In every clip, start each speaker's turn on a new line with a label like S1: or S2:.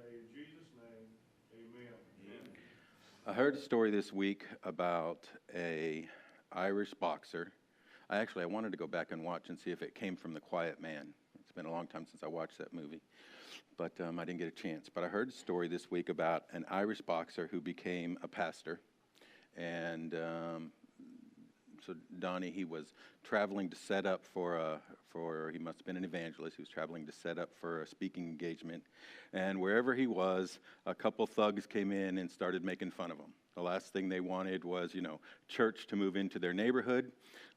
S1: say, in Jesus' name, amen.
S2: I heard a story this week about a Irish boxer. I wanted to go back and watch and see if it came from The Quiet Man. It's been a long time since I watched that movie, but I didn't get a chance. But I heard a story this week about an Irish boxer who became a pastor. And so Donnie, he was traveling to set up he must have been an evangelist. He was traveling to set up for a speaking engagement. And wherever he was, a couple thugs came in and started making fun of him. The last thing they wanted was, church to move into their neighborhood.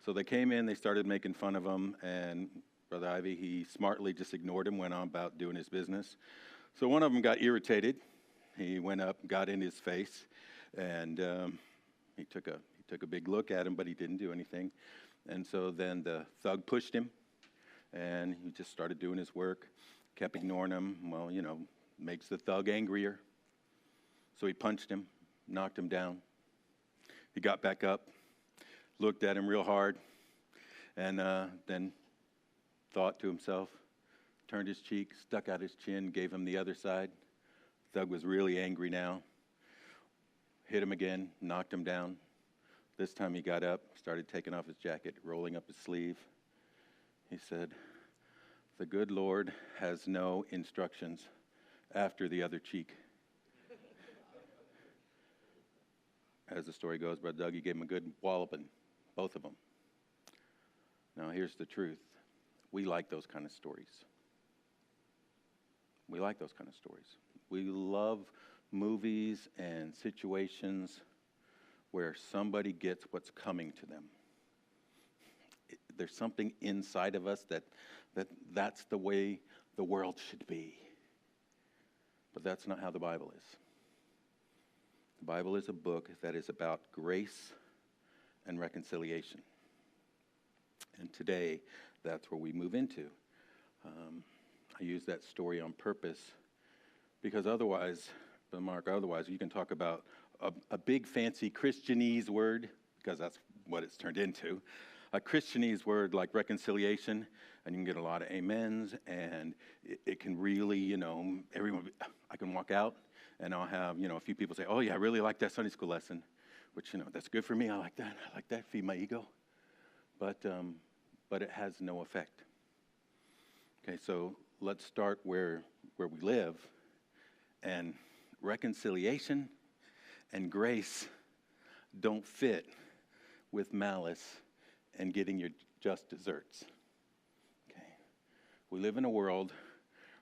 S2: So they came in, they started making fun of him, and Brother Ivy, he smartly just ignored him, went on about doing his business. So one of them got irritated. He went up, got in his face, and he took a big look at him, but he didn't do anything. And so then the thug pushed him, and he just started doing his work, kept ignoring him. Well, makes the thug angrier. So he punched him, knocked him down. He got back up, looked at him real hard, and then thought to himself, turned his cheek, stuck out his chin, gave him the other side. Thug was really angry now. Hit him again, knocked him down. This time he got up, started taking off his jacket, rolling up his sleeve. He said, "The good Lord has no instructions after the other cheek." As the story goes, Brother Doug, he gave him a good walloping, both of them. Now here's the truth. We like those kind of stories. We like those kind of stories. We love movies and situations where somebody gets what's coming to them. There's something inside of us that's the way the world should be. But that's not how the Bible is. The Bible is a book that is about grace and reconciliation. And today, that's where we move into. I use that story on purpose because otherwise you can talk about a big fancy Christianese word, because that's what it's turned into, a Christianese word like reconciliation, and you can get a lot of amens, and it can really, I can walk out and I'll have, a few people say, "Oh yeah, I really like that Sunday school lesson," which, that's good for me. I like that, feed my ego. But it has no effect. Okay, so let's start where we live, and reconciliation and grace don't fit with malice and getting your just desserts. Okay, we live in a world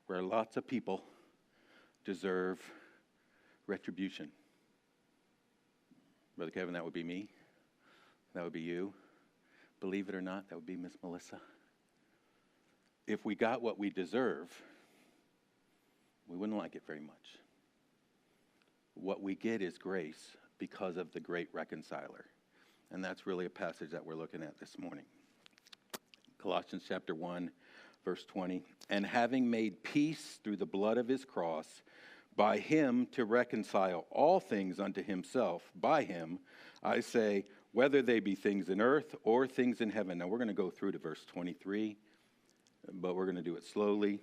S2: where lots of people deserve retribution. Brother Kevin, that would be me. That would be you. Believe it or not, that would be Miss Melissa. If we got what we deserve, we wouldn't like it very much. What we get is grace because of the great reconciler. And that's really a passage that we're looking at this morning. Colossians chapter 1, verse 20. "And having made peace through the blood of his cross, by him to reconcile all things unto himself, by him, I say, whether they be things in earth or things in heaven." Now we're going to go through to verse 23, but we're going to do it slowly.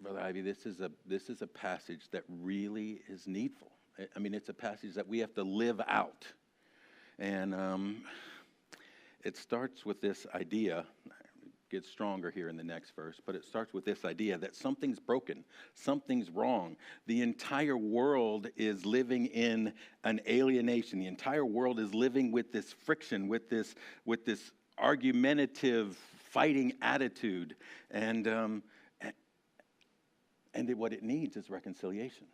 S2: Brother Ivy, this is a passage that really is needful. I mean, it's a passage that we have to live out. And it starts with this idea. It gets stronger here in the next verse, but it starts with this idea that something's broken, something's wrong. The entire world is living in an alienation. The entire world is living with this friction, with this argumentative, fighting attitude, and what it needs is reconciliation.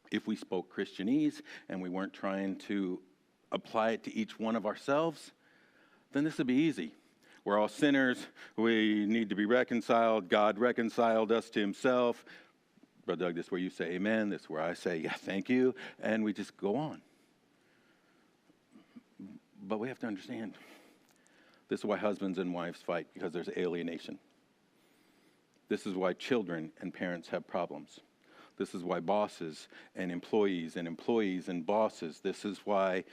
S2: If we spoke Christianese and we weren't trying to apply it to each one of ourselves, then this would be easy. We're all sinners. We need to be reconciled. God reconciled us to himself. Brother Doug, this is where you say amen. This is where I say, yeah, thank you. And we just go on. But we have to understand, this is why husbands and wives fight, because there's alienation. This is why children and parents have problems. This is why bosses and employees and bosses. This is why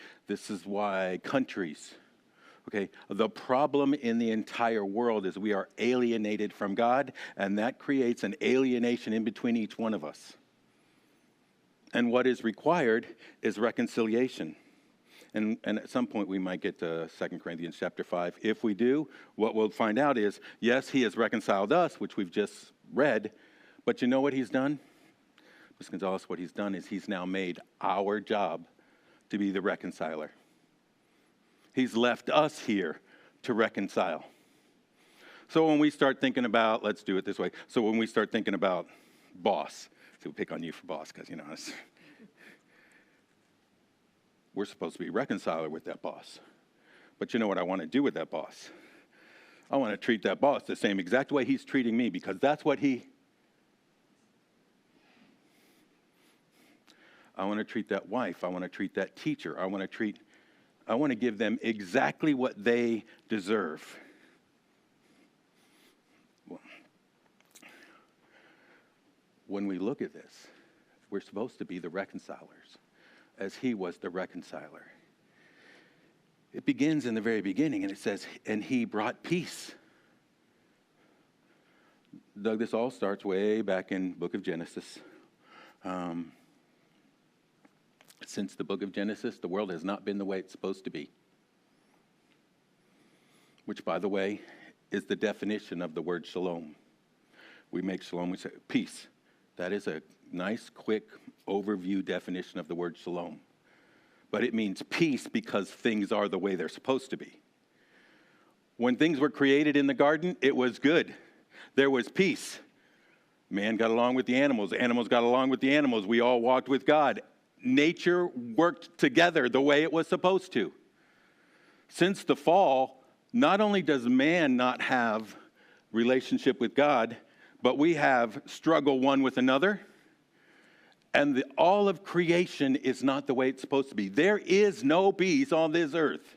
S2: countries Okay, the problem in the entire world is we are alienated from God, and that creates an alienation in between each one of us. And what is required is reconciliation. And at some point we might get to 2 Corinthians chapter 5. If we do, what we'll find out is, yes, he has reconciled us, which we've just read, but you know what he's done? Ms. Gonzalez, what he's done is he's now made our job to be the reconciler. He's left us here to reconcile. So when we start thinking about, let's do it this way. So when we start thinking about boss, so we'll pick on you for boss because, you know, we're supposed to be reconciler with that boss. But you know what I want to do with that boss? I want to treat that boss the same exact way he's treating me because that's what I want to treat that wife. I want to treat that teacher. I want to give them exactly what they deserve. When we look at this, we're supposed to be the reconcilers, as he was the reconciler. It begins in the very beginning, and it says, and he brought peace. Doug, this all starts way back in the book of Genesis. Since the book of Genesis, the world has not been the way it's supposed to be. Which, by the way, is the definition of the word shalom. We make shalom, we say peace. That is a nice, quick overview definition of the word shalom. But it means peace because things are the way they're supposed to be. When things were created in the garden, it was good. There was peace. Man got along with the animals. Animals got along with the animals. We all walked with God. Nature worked together the way it was supposed to. Since the fall, not only does man not have relationship with God, but we have struggle one with another. And all of creation is not the way it's supposed to be. There is no peace on this earth.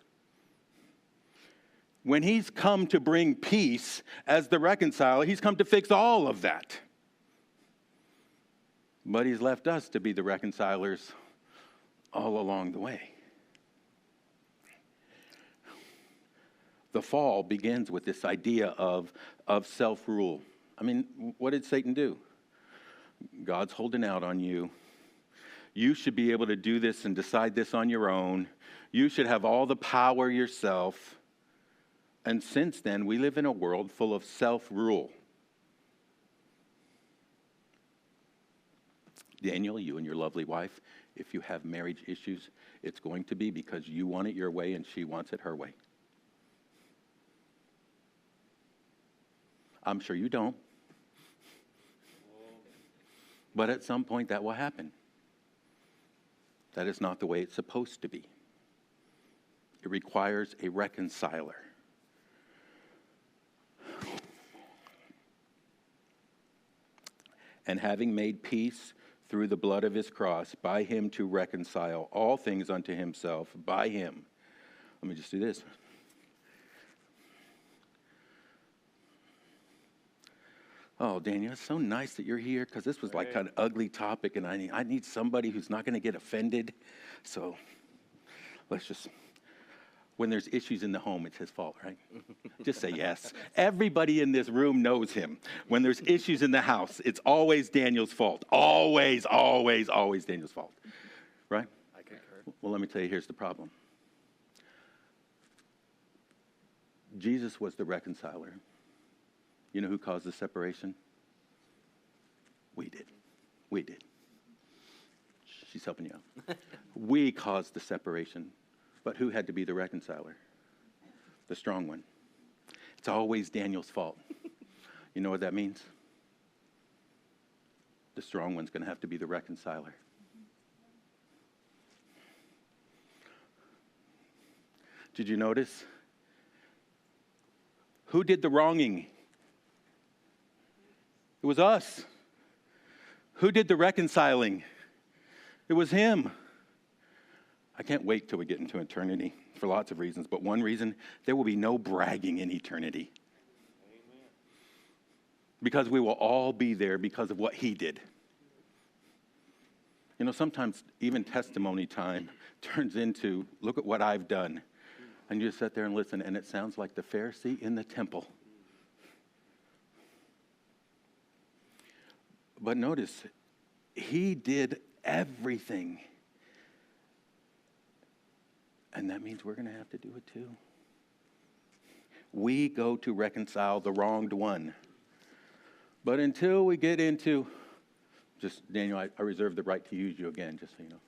S2: When he's come to bring peace as the reconciler, he's come to fix all of that. But he's left us to be the reconcilers all along the way. The fall begins with this idea of self-rule. I mean, what did Satan do? God's holding out on you. You should be able to do this and decide this on your own. You should have all the power yourself. And since then, we live in a world full of self-rule. Daniel, you and your lovely wife, if you have marriage issues, it's going to be because you want it your way and she wants it her way. I'm sure you don't. But at some point that will happen. That is not the way it's supposed to be. It requires a reconciler. And having made peace through the blood of his cross, by him to reconcile all things unto himself, by him. Let me just do this. Oh, Daniel, it's so nice that you're here because this was like kind of ugly topic, and I need somebody who's not going to get offended. So let's just, when there's issues in the home, it's his fault, right? Just say yes. Everybody in this room knows him. When there's issues in the house, it's always Daniel's fault. Always, always, always Daniel's fault, right?
S3: I concur.
S2: Well, let me tell you, here's the problem. Jesus was the reconciler. You know who caused the separation? We did. We did. She's helping you out. We caused the separation. But who had to be the reconciler? The strong one. It's always Daniel's fault. You know what that means? The strong one's going to have to be the reconciler. Did you notice? Who did the wronging? It was us. Who did the reconciling? It was him. I can't wait till we get into eternity for lots of reasons, but one reason, there will be no bragging in eternity.
S1: Amen.
S2: Because we will all be there because of what he did. You know, sometimes even testimony time turns into, look at what I've done. And you just sit there and listen, and it sounds like the Pharisee in the temple. But notice, he did everything. And that means we're going to have to do it too. We go to reconcile the wronged one. But until we get into, just Daniel, I reserve the right to use you again, just so you know.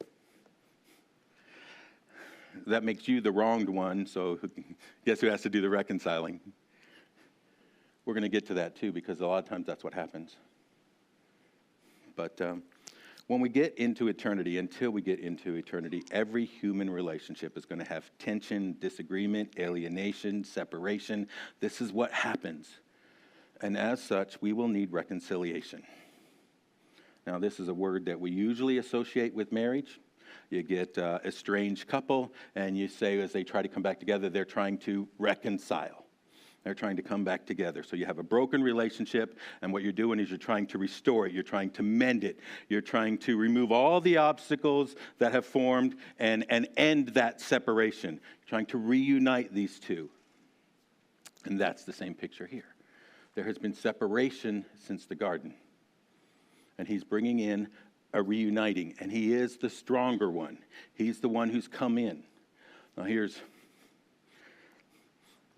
S2: That makes you the wronged one, so guess who has to do the reconciling? We're going to get to that too, because a lot of times that's what happens. But when we get into eternity, until we get into eternity, every human relationship is going to have tension, disagreement, alienation, separation. This is what happens. And as such, we will need reconciliation. Now, this is a word that we usually associate with marriage. You get a estranged couple, and you say as they try to come back together, they're trying to reconcile. They're trying to come back together. So you have a broken relationship, and what you're doing is you're trying to restore it. You're trying to mend it. You're trying to remove all the obstacles that have formed and end that separation. You're trying to reunite these two. And that's the same picture here. There has been separation since the garden. And he's bringing in a reuniting, and he is the stronger one. He's the one who's come in. Now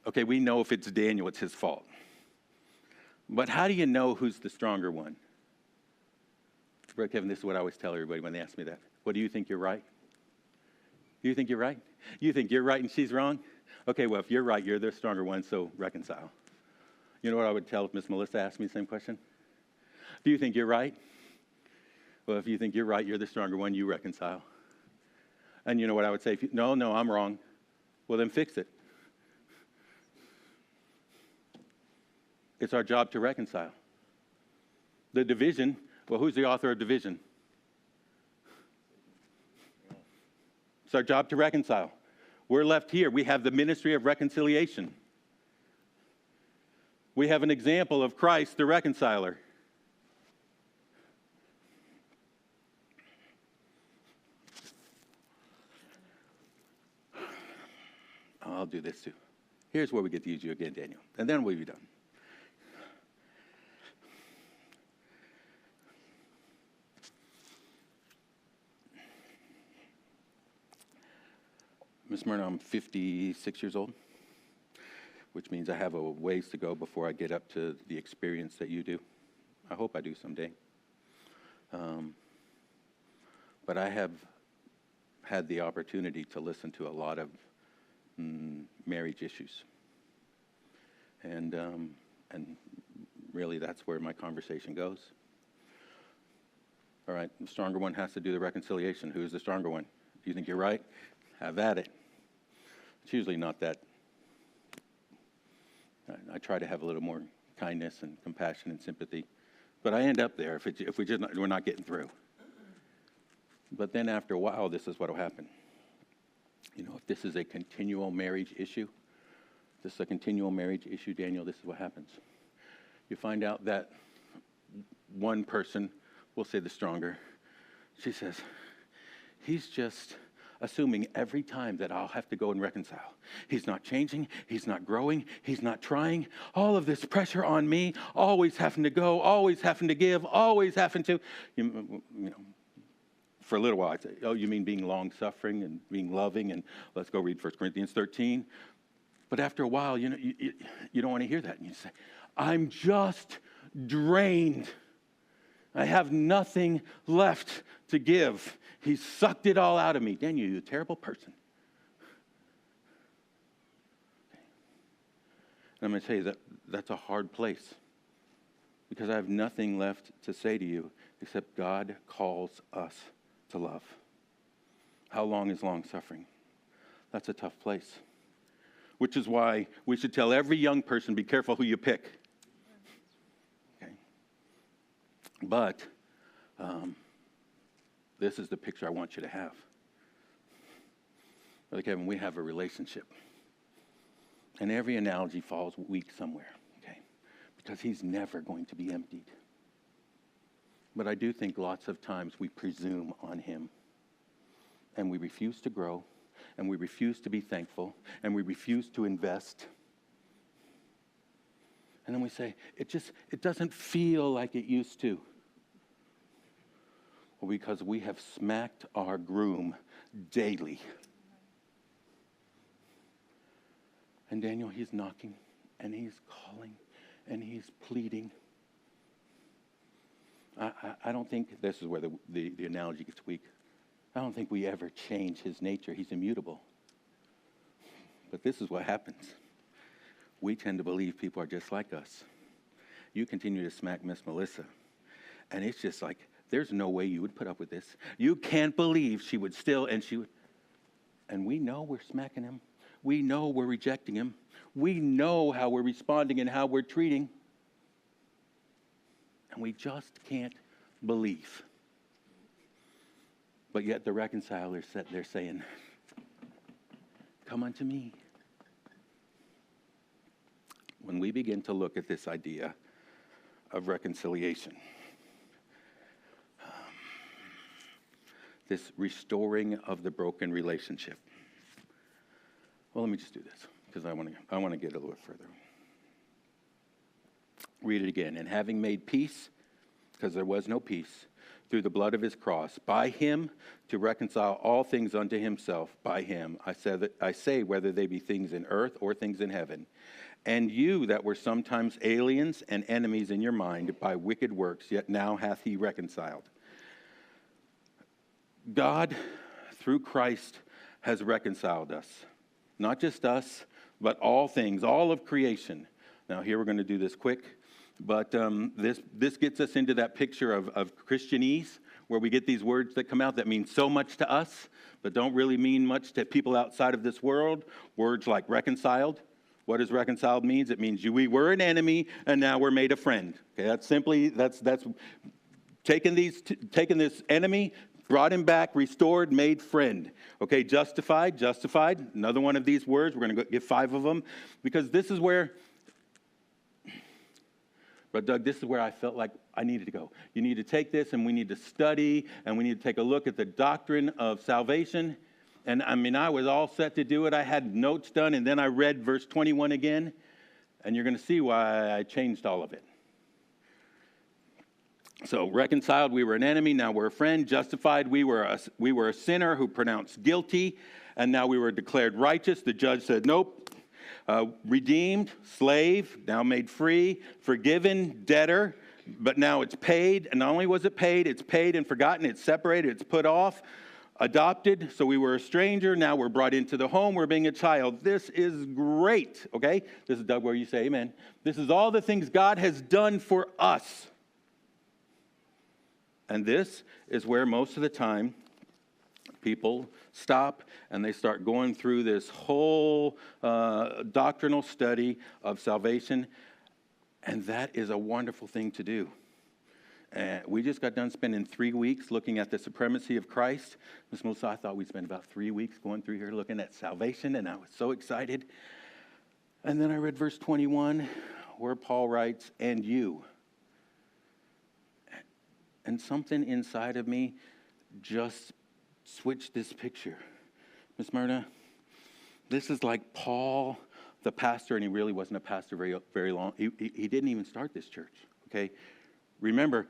S2: okay, we know if it's Daniel, it's his fault. But how do you know who's the stronger one? Brother Kevin, this is what I always tell everybody when they ask me that. What, do you think you're right? Do you think you're right? You think you're right and she's wrong? Okay, well, if you're right, you're the stronger one, so reconcile. You know what I would tell if Miss Melissa asked me the same question? Do you think you're right? Well, if you think you're right, you're the stronger one, you reconcile. And you know what I would say? No, I'm wrong. Well, then fix it. It's our job to reconcile. The division, well, who's the author of division? It's our job to reconcile. We're left here. We have the ministry of reconciliation. We have an example of Christ, the reconciler. I'll do this too. Here's where we get to use you again, Daniel. And then we'll be done. Ms. Myrna, I'm 56 years old, which means I have a ways to go before I get up to the experience that you do. I hope I do someday. But I have had the opportunity to listen to a lot of marriage issues. And really that's where my conversation goes. All right, the stronger one has to do the reconciliation. Who's the stronger one? Do you think you're right? Have at it. It's usually not that. I try to have a little more kindness and compassion and sympathy. But I end up there if we're not getting through. But then after a while, this is what will happen. You know, if this is a continual marriage issue, Daniel, this is what happens. You find out that one person, we'll say the stronger, she says, he's just assuming every time that I'll have to go and reconcile. He's not changing. He's not growing. He's not trying. All of this pressure on me, always having to go, always having to give, always having to, you know, for a little while, I'd say, oh, you mean being long-suffering and being loving? And let's go read 1 Corinthians 13. But after a while, you know, you don't want to hear that. And you say, I'm just drained. I have nothing left to give. He sucked it all out of me. Daniel, you're a terrible person. And I'm going to tell you that's a hard place. Because I have nothing left to say to you except God calls us to love. How long is long suffering? That's a tough place. Which is why we should tell every young person, be careful who you pick. Okay. But this is the picture I want you to have. Brother Kevin, we have a relationship. And every analogy falls weak somewhere, okay? Because he's never going to be emptied. But I do think lots of times we presume on him. And we refuse to grow. and we refuse to be thankful, and we refuse to invest. And then we say, it doesn't feel like it used to. Well, because we have smacked our groom daily. And Daniel, he's knocking, and he's calling, and he's pleading. I don't think, this is where the analogy gets weak. I don't think we ever change his nature. He's immutable. But this is what happens. We tend to believe people are just like us. You continue to smack Miss Melissa, and it's just like, there's no way you would put up with this. You can't believe she would still, and we know we're smacking him. We know we're rejecting him. We know how we're responding and how we're treating. And we just can't believe. But yet the reconciler sat there saying, come unto me. When we begin to look at this idea of reconciliation, this restoring of the broken relationship. Well, let me just do this, because I want to get a little bit further. Read it again. And having made peace, because there was no peace, through the blood of his cross, by him to reconcile all things unto himself, by him, I say, whether they be things in earth or things in heaven. And you that were sometimes aliens and enemies in your mind by wicked works, yet now hath he reconciled. God, through Christ, has reconciled us. Not just us, but all things, all of creation. Now, here we're going to do this quick, but this gets us into that picture of Christianese, where we get these words that come out that mean so much to us, but don't really mean much to people outside of this world. Words like reconciled. What does reconciled means? It means we were an enemy, and now we're made a friend. Okay, that's taking this enemy, brought him back, restored, made friend. Okay, justified, another one of these words. We're going to give 5 of them, because this is where, but Doug, this is where I felt like I needed to go. You need to take this, and we need to study, and we need to take a look at the doctrine of salvation. And I was all set to do it. I had notes done, and then I read verse 21 again, and you're going to see why I changed all of it. So reconciled, we were an enemy, now we're a friend. Justified, we were a sinner who pronounced guilty, and now we were declared righteous. The judge said, nope. Redeemed, slave, now made free. Forgiven, debtor, but now it's paid. And not only was it paid, it's paid and forgotten, it's separated, it's put off. Adopted, so we were a stranger, now we're brought into the home, we're being a child. This is great, okay? This is, Doug, where you say amen. This is all the things God has done for us. And this is where most of the time people stop and they start going through this whole doctrinal study of salvation, and that is a wonderful thing to do. We just got done spending 3 weeks looking at the supremacy of Christ. Ms. Melissa, I thought we'd spend about 3 weeks going through here looking at salvation, and I was so excited. And then I read verse 21, where Paul writes, and you. And something inside of me just switched this picture. Miss Myrna, this is like Paul, the pastor, and he really wasn't a pastor very long. He didn't even start this church, okay? Remember,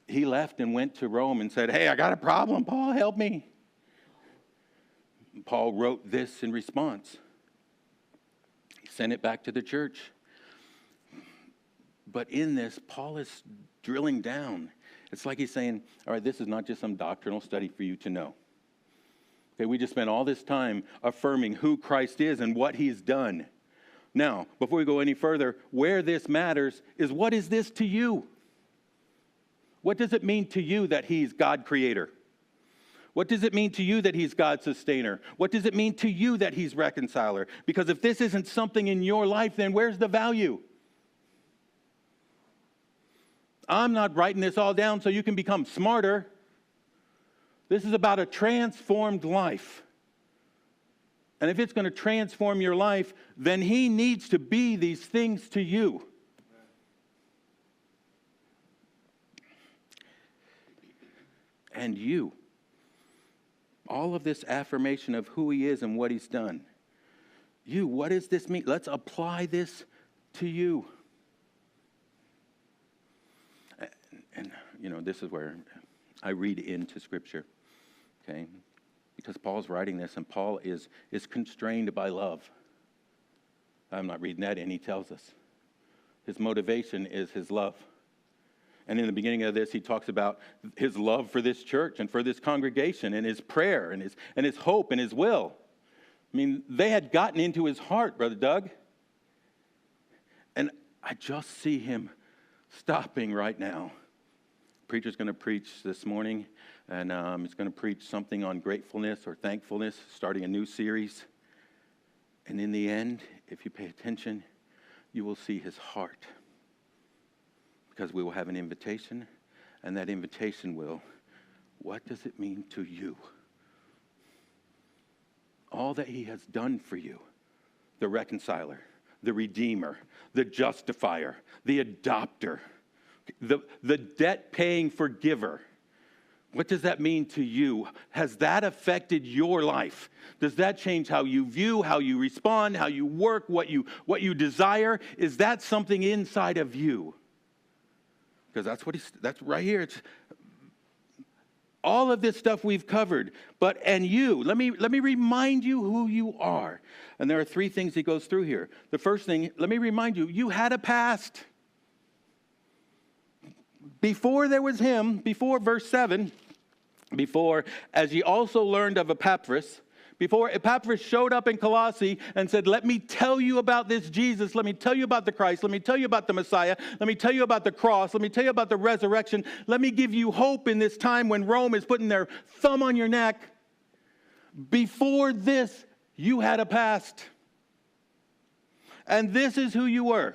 S2: he left and went to Rome and said, hey, I got a problem, Paul, help me. Paul wrote this in response. He sent it back to the church. But in this, Paul is drilling down. It's like he's saying, all right, this is not just some doctrinal study for you to know. Okay, we just spent all this time affirming who Christ is and what he's done. Now, before we go any further, where this matters is, what is this to you? What does it mean to you that he's God creator? What does it mean to you that he's God sustainer? What does it mean to you that he's reconciler? Because if this isn't something in your life, then where's the value? I'm not writing this all down so you can become smarter. This is about a transformed life. And if it's going to transform your life, then he needs to be these things to you. And you, all of this affirmation of who he is and what he's done. You, what does this mean? Let's apply this to you. And, this is where I read into Scripture, okay? Because Paul's writing this, and Paul is constrained by love. I'm not reading that in, he tells us. His motivation is his love. And in the beginning of this, he talks about his love for this church and for this congregation and his prayer and his hope and his will. I mean, they had gotten into his heart, Brother Doug. And I just see him stopping right now. Preacher's going to preach this morning, and he's going to preach something on gratefulness or thankfulness, starting a new series. And in the end, if you pay attention, you will see his heart. Because we will have an invitation, and that invitation will, what does it mean to you? All that he has done for you, the reconciler, the redeemer, the justifier, the adopter, the debt-paying forgiver. What does that mean to you? Has that affected your life? Does that change how you view, how you respond, how you work, what you desire? Is that something inside of you? Because that's right here. It's all of this stuff we've covered. And you, let me remind you who you are. And there are three things he goes through here. The first thing, let me remind you, you had a past. Before there was him, before verse 7, before, as ye also learned of Epaphras, before Epaphras showed up in Colossae and said, let me tell you about this Jesus, let me tell you about the Christ, let me tell you about the Messiah, let me tell you about the cross, let me tell you about the resurrection, let me give you hope in this time when Rome is putting their thumb on your neck. Before this, you had a past. And this is who you were.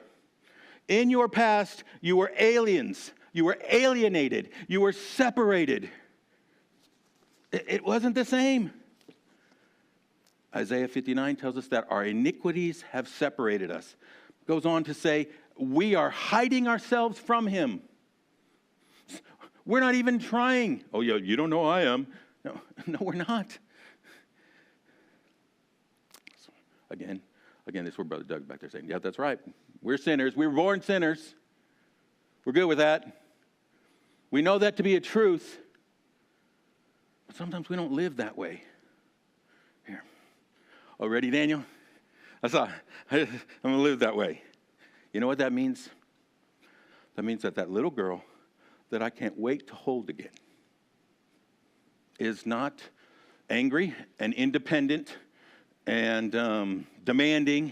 S2: In your past, you were aliens. You were alienated. You were separated. It wasn't the same. Isaiah 59 tells us that our iniquities have separated us. Goes on to say, we are hiding ourselves from him. We're not even trying. Oh, yeah, you don't know I am. No, we're not. Again, this is where Brother Doug's back there saying, yeah, that's right. We're sinners. We were born sinners. We're good with that. We know that to be a truth. But sometimes we don't live that way. Here. Oh, ready, Daniel? I'm going to live that way. You know what that means? That means that little girl that I can't wait to hold again is not angry and independent and demanding,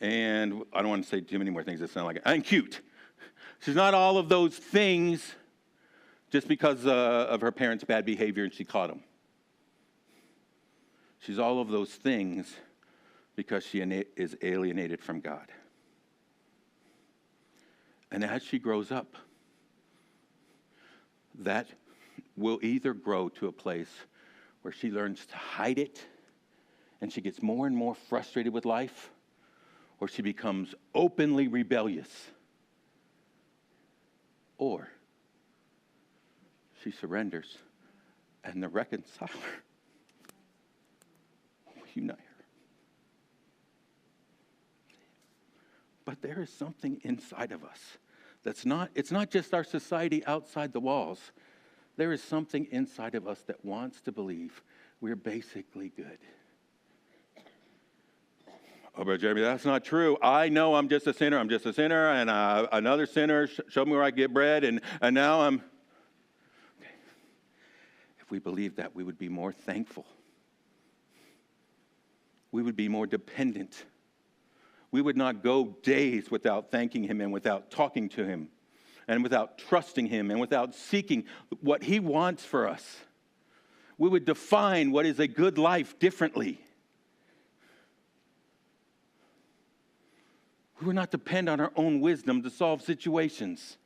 S2: and I don't want to say too many more things that sound like it, and cute. She's not all of those things just because of her parents' bad behavior and she caught them. She's all of those things because she is alienated from God. And as she grows up, that will either grow to a place where she learns to hide it and she gets more and more frustrated with life, or she becomes openly rebellious, or she surrenders and the reconciler will unite her. But there is something inside of us it's not just our society outside the walls. There is something inside of us that wants to believe we're basically good. Oh, Brother Jeremy, that's not true. I know I'm just a sinner. I'm just a sinner, and another sinner showed me where I get bread, and now I'm... Okay. If we believed that, we would be more thankful. We would be more dependent. We would not go days without thanking him and without talking to him and without trusting him and without seeking what he wants for us. We would define what is a good life differently. We would not depend on our own wisdom to solve situations.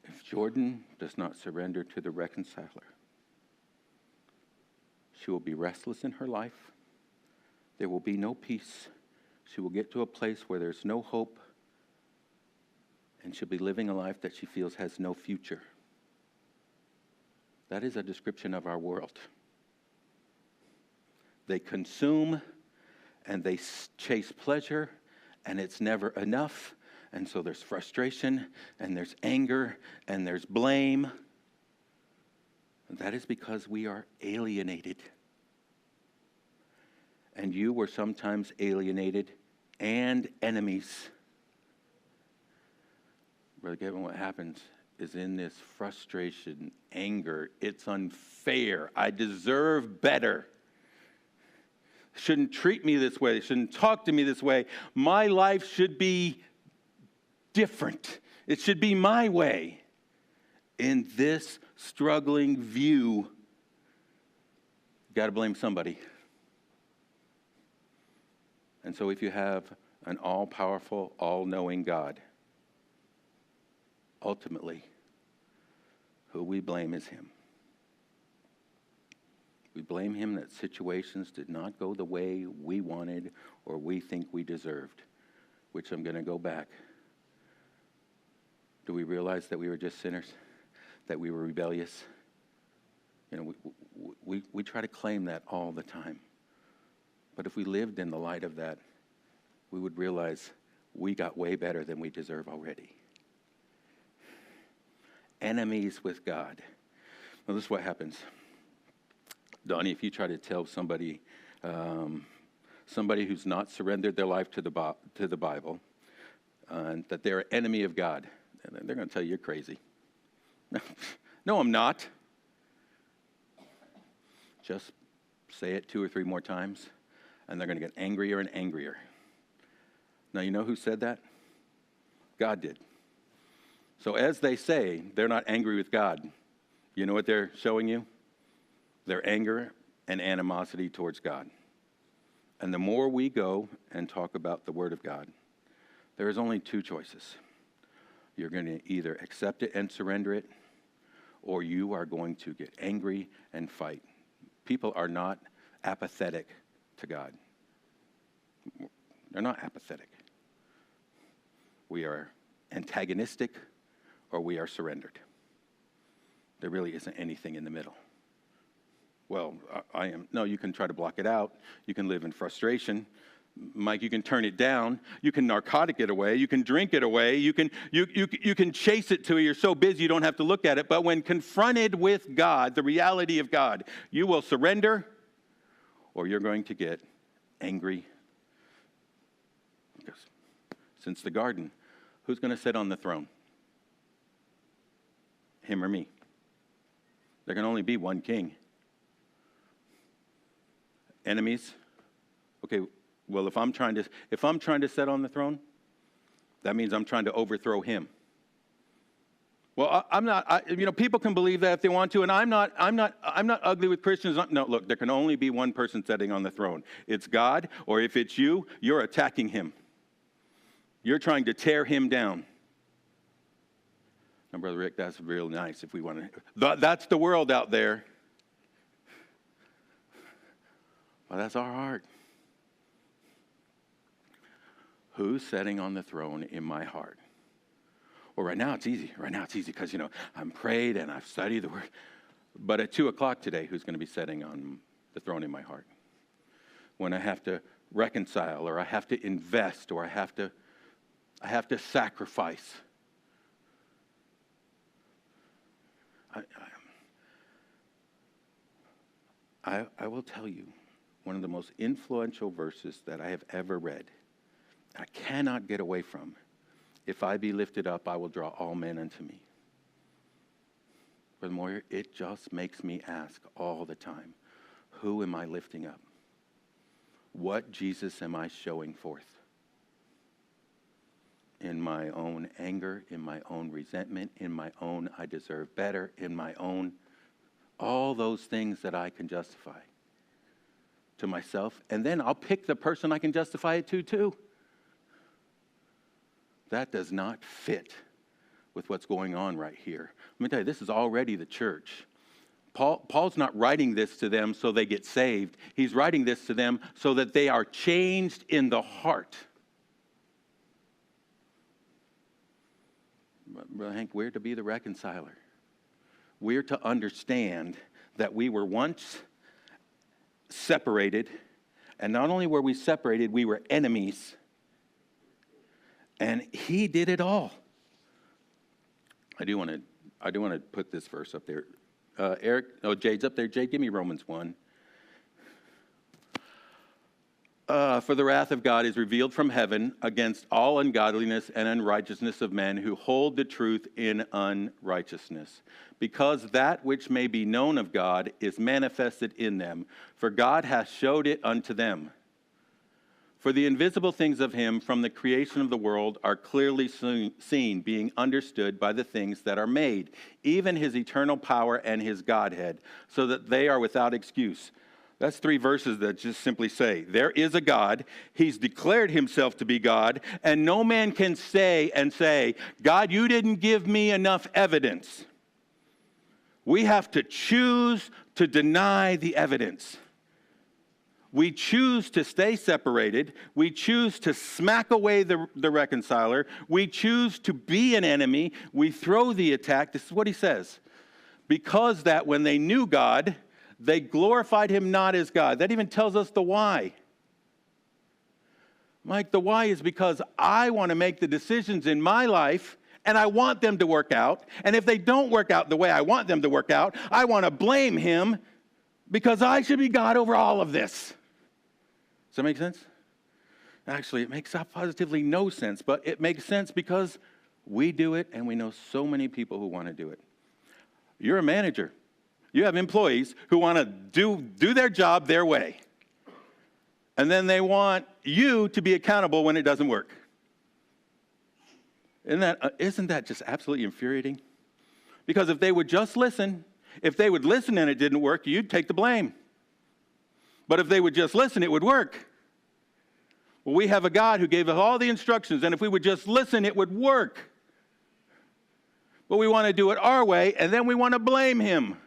S2: If Jordan does not surrender to the reconciler, she will be restless in her life. There will be no peace. She will get to a place where there's no hope, and she'll be living a life that she feels has no future. That is a description of our world. They consume and they chase pleasure, and it's never enough. And so there's frustration, and there's anger, and there's blame. And that is because we are alienated. And you were sometimes alienated and enemies. Brother Kevin, what happens is in this frustration, anger, it's unfair. I deserve better. Shouldn't treat me this way. They shouldn't talk to me this way. My life should be different. It should be my way. In this struggling view, you got to blame somebody. And so if you have an all-powerful, all-knowing God, ultimately, who we blame is him. We blame him that situations did not go the way we wanted or we think we deserved, which I'm going to go back. Do we realize that we were just sinners, that we were rebellious? You know, we try to claim that all the time. But if we lived in the light of that, we would realize we got way better than we deserve already. Enemies with God. Well, this is what happens. Donnie, if you try to tell somebody who's not surrendered their life to the Bible, that they're an enemy of God, they're going to tell you you're crazy. No, I'm not. Just say it 2 or 3 more times, and they're going to get angrier and angrier. Now, you know who said that? God did. So as they say, they're not angry with God. You know what they're showing you? Their anger and animosity towards God. And the more we go and talk about the Word of God, there is only 2 choices. You're going to either accept it and surrender it, or you are going to get angry and fight. People are not apathetic to God. They're not apathetic. We are antagonistic, or we are surrendered. There really isn't anything in the middle. Well, I am. No, you can try to block it out. You can live in frustration. Mike, you can turn it down. You can narcotic it away. You can drink it away. You can chase it till you're so busy you don't have to look at it. But when confronted with God, the reality of God, you will surrender, or you're going to get angry. Because since the garden, who's going to sit on the throne? Him or me? There can only be one king. Enemies? Okay, well, if I'm trying to sit on the throne, that means I'm trying to overthrow him. Well, I'm not. People can believe that if they want to, and I'm not ugly with Christians. No, look, there can only be one person sitting on the throne. It's God, or if it's you, you're attacking him. You're trying to tear him down. Now, Brother Rick, that's real nice. If we want to, that's the world out there. Well, that's our heart. Who's sitting on the throne in my heart? Well, right now it's easy. Right now it's easy because, I'm prayed and I've studied the Word. But at 2 o'clock today, who's going to be sitting on the throne in my heart? When I have to reconcile, or I have to invest, or I have to sacrifice. I will tell you, one of the most influential verses that I have ever read, I cannot get away from. If I be lifted up, I will draw all men unto me. Brother Moyer, it just makes me ask all the time, who am I lifting up? What Jesus am I showing forth? In my own anger, in my own resentment, in my own I deserve better, in my own, all those things that I can justify to myself, and then I'll pick the person I can justify it to too. That does not fit with what's going on right here. Let me tell you, this is already the church. Paul's not writing this to them so they get saved. He's writing this to them so that they are changed in the heart. Brother Hank, we're to be the reconciler. We're to understand that we were once separated, and not only were we separated, we were enemies. And he did it all. I do want to put this verse up there. Jade's up there. Jade, give me Romans 1. For the wrath of God is revealed from heaven against all ungodliness and unrighteousness of men who hold the truth in unrighteousness, because that which may be known of God is manifested in them, for God hath showed it unto them. For the invisible things of him from the creation of the world are clearly seen, being understood by the things that are made, even his eternal power and his Godhead, so that they are without excuse. That's 3 verses that just simply say, there is a God, he's declared himself to be God, and no man can say, God, you didn't give me enough evidence. We have to choose to deny the evidence. We choose to stay separated. We choose to smack away the reconciler. We choose to be an enemy. We throw the attack. This is what he says. Because that when they knew God, they glorified him not as God. That even tells us the why. Mike, the why is because I want to make the decisions in my life, and I want them to work out. And if they don't work out the way I want them to work out, I want to blame him because I should be God over all of this. Does that make sense? Actually, it makes positively no sense, but it makes sense because we do it, and we know so many people who want to do it. You're a manager. You have employees who want to do their job their way. And then they want you to be accountable when it doesn't work. Isn't that just absolutely infuriating? Because if they would just listen, if they would listen and it didn't work, you'd take the blame. But if they would just listen, it would work. Well, we have a God who gave us all the instructions, and if we would just listen, it would work. But we want to do it our way, and then we want to blame him.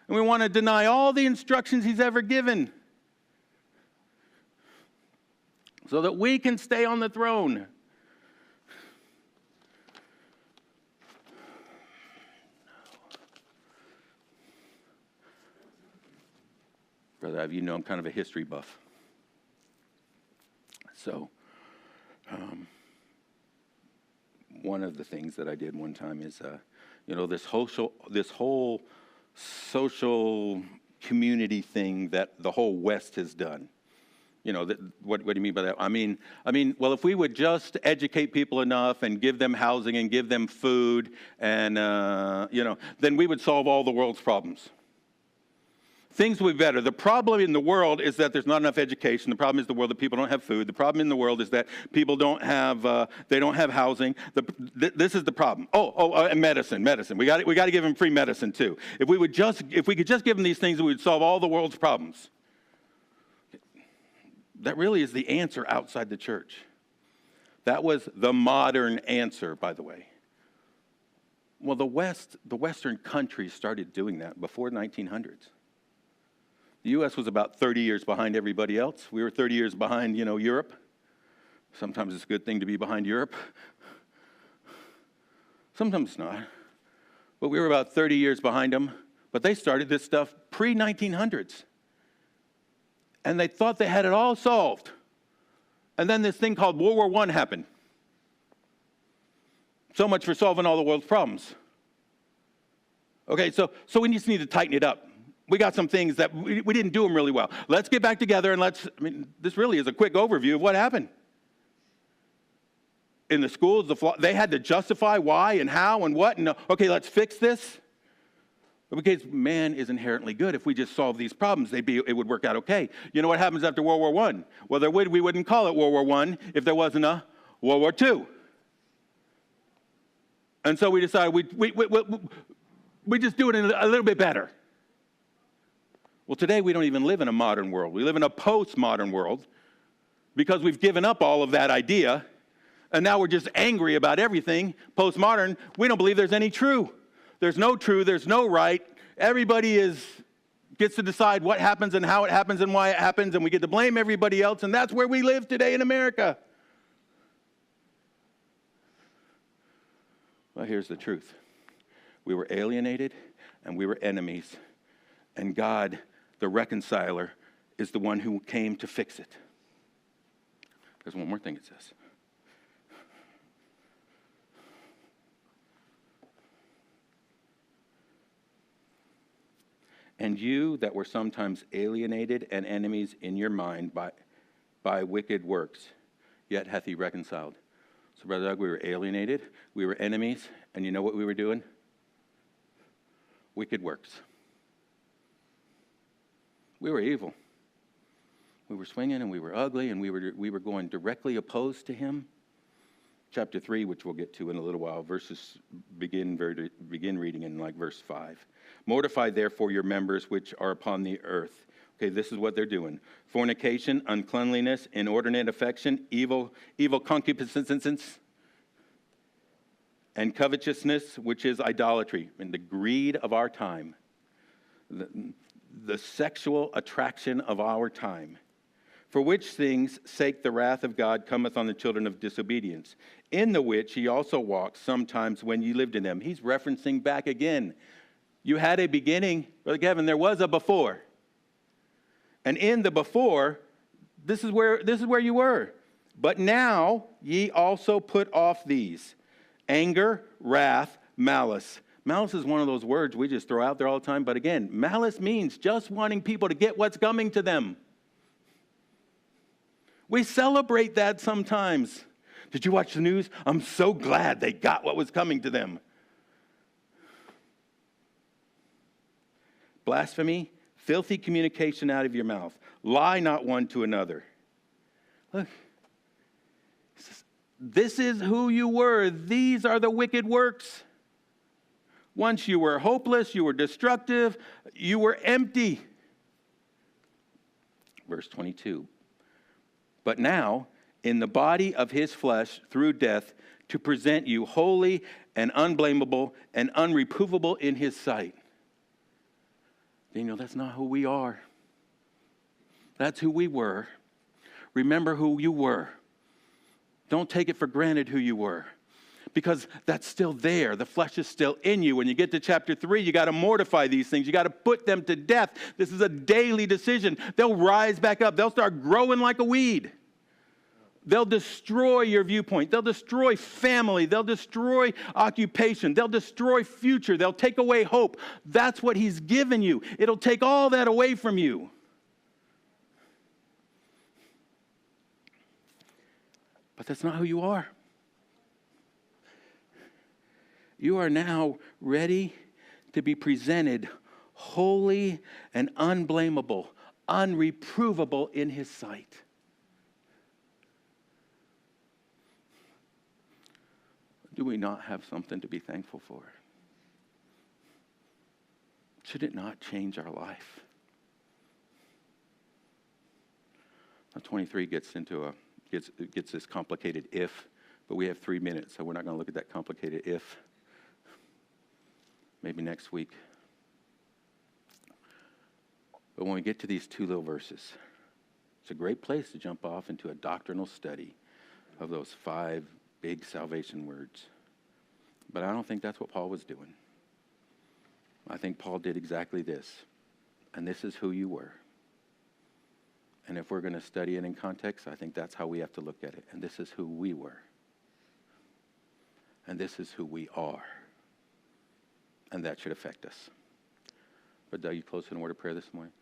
S2: And we want to deny all the instructions he's ever given so that we can stay on the throne. Brother, you know I'm kind of a history buff. So, one of the things that I did one time is, this whole social community thing that the whole West has done. What do you mean by that? I mean, well, if we would just educate people enough and give them housing and give them food and, then we would solve all the world's problems. Things will be better. The problem in the world is that there's not enough education. The problem is the world that people don't have food. The problem in the world is that people don't have housing. This is the problem. And medicine. We got to give them free medicine too. If we could just give them these things, we would solve all the world's problems. That really is the answer outside the church. That was the modern answer, by the way. Well, the Western countries started doing that before the 1900s. The U.S. was about 30 years behind everybody else. We were 30 years behind, Europe. Sometimes it's a good thing to be behind Europe. Sometimes it's not. But we were about 30 years behind them. But they started this stuff pre-1900s. And they thought they had it all solved. And then this thing called World War I happened. So much for solving all the world's problems. Okay, so we just need to tighten it up. We got some things that we didn't do them really well. Let's get back together and this really is a quick overview of what happened. In the schools, they had to justify why and how and what. And okay, let's fix this. Because man is inherently good. If we just solve these problems, it would work out okay. You know what happens after World War I? Well, we wouldn't call it World War I if there wasn't a World War II. And so we decided we just do it a little bit better. Well, today we don't even live in a modern world. We live in a postmodern world because we've given up all of that idea, and now we're just angry about everything. Postmodern, we don't believe there's any true. There's no true, there's no right. Everybody gets to decide what happens and how it happens and why it happens, and we get to blame everybody else, and that's where we live today in America. Well, here's the truth. We were alienated and we were enemies, and God, the reconciler, is the one who came to fix it. There's one more thing it says. And you that were sometimes alienated and enemies in your mind by wicked works, yet hath he reconciled. So, Brother Doug, we were alienated, we were enemies, and you know what we were doing? Wicked works. We were evil. We were swinging and we were ugly and we were going directly opposed to him. Chapter 3, which we'll get to in a little while, begin reading in like verse 5. Mortify therefore your members which are upon the earth. Okay, this is what they're doing. Fornication, uncleanliness, inordinate affection, evil concupiscence, and covetousness, which is idolatry, and the greed of our time, the sexual attraction of our time. For which things sake the wrath of God cometh on the children of disobedience, in the which ye also walked sometimes when ye lived in them. He's referencing back again. You had a beginning, Brother Kevin, there was a before. And in the before, this is where you were. But now ye also put off these: anger, wrath, malice. Malice is one of those words we just throw out there all the time. But again, malice means just wanting people to get what's coming to them. We celebrate that sometimes. Did you watch the news? I'm so glad they got what was coming to them. Blasphemy, filthy communication out of your mouth. Lie not one to another. Look, this is who you were. These are the wicked works. Once you were hopeless, you were destructive, you were empty. Verse 22. But now, in the body of his flesh, through death, to present you holy and unblameable and unreprovable in his sight. Daniel, that's not who we are. That's who we were. Remember who you were. Don't take it for granted who you were, because that's still there. The flesh is still in you. When you get to chapter 3, you got to mortify these things. You got to put them to death. This is a daily decision. They'll rise back up. They'll start growing like a weed. They'll destroy your viewpoint. They'll destroy family. They'll destroy occupation. They'll destroy future. They'll take away hope. That's what he's given you. It'll take all that away from you. But that's not who you are. You are now ready to be presented holy and unblameable, unreprovable in his sight. Do we not have something to be thankful for? Should it not change our life? Now 23 gets this complicated if, but we have 3 minutes, so we're not going to look at that complicated if. Maybe next week. But when we get to these 2 little verses, it's a great place to jump off into a doctrinal study of those 5 big salvation words. But I don't think that's what Paul was doing. I think Paul did exactly this. And this is who you were. And if we're going to study it in context, I think that's how we have to look at it. And this is who we were. And this is who we are. And that should affect us. But Doug, you close in a word of prayer this morning?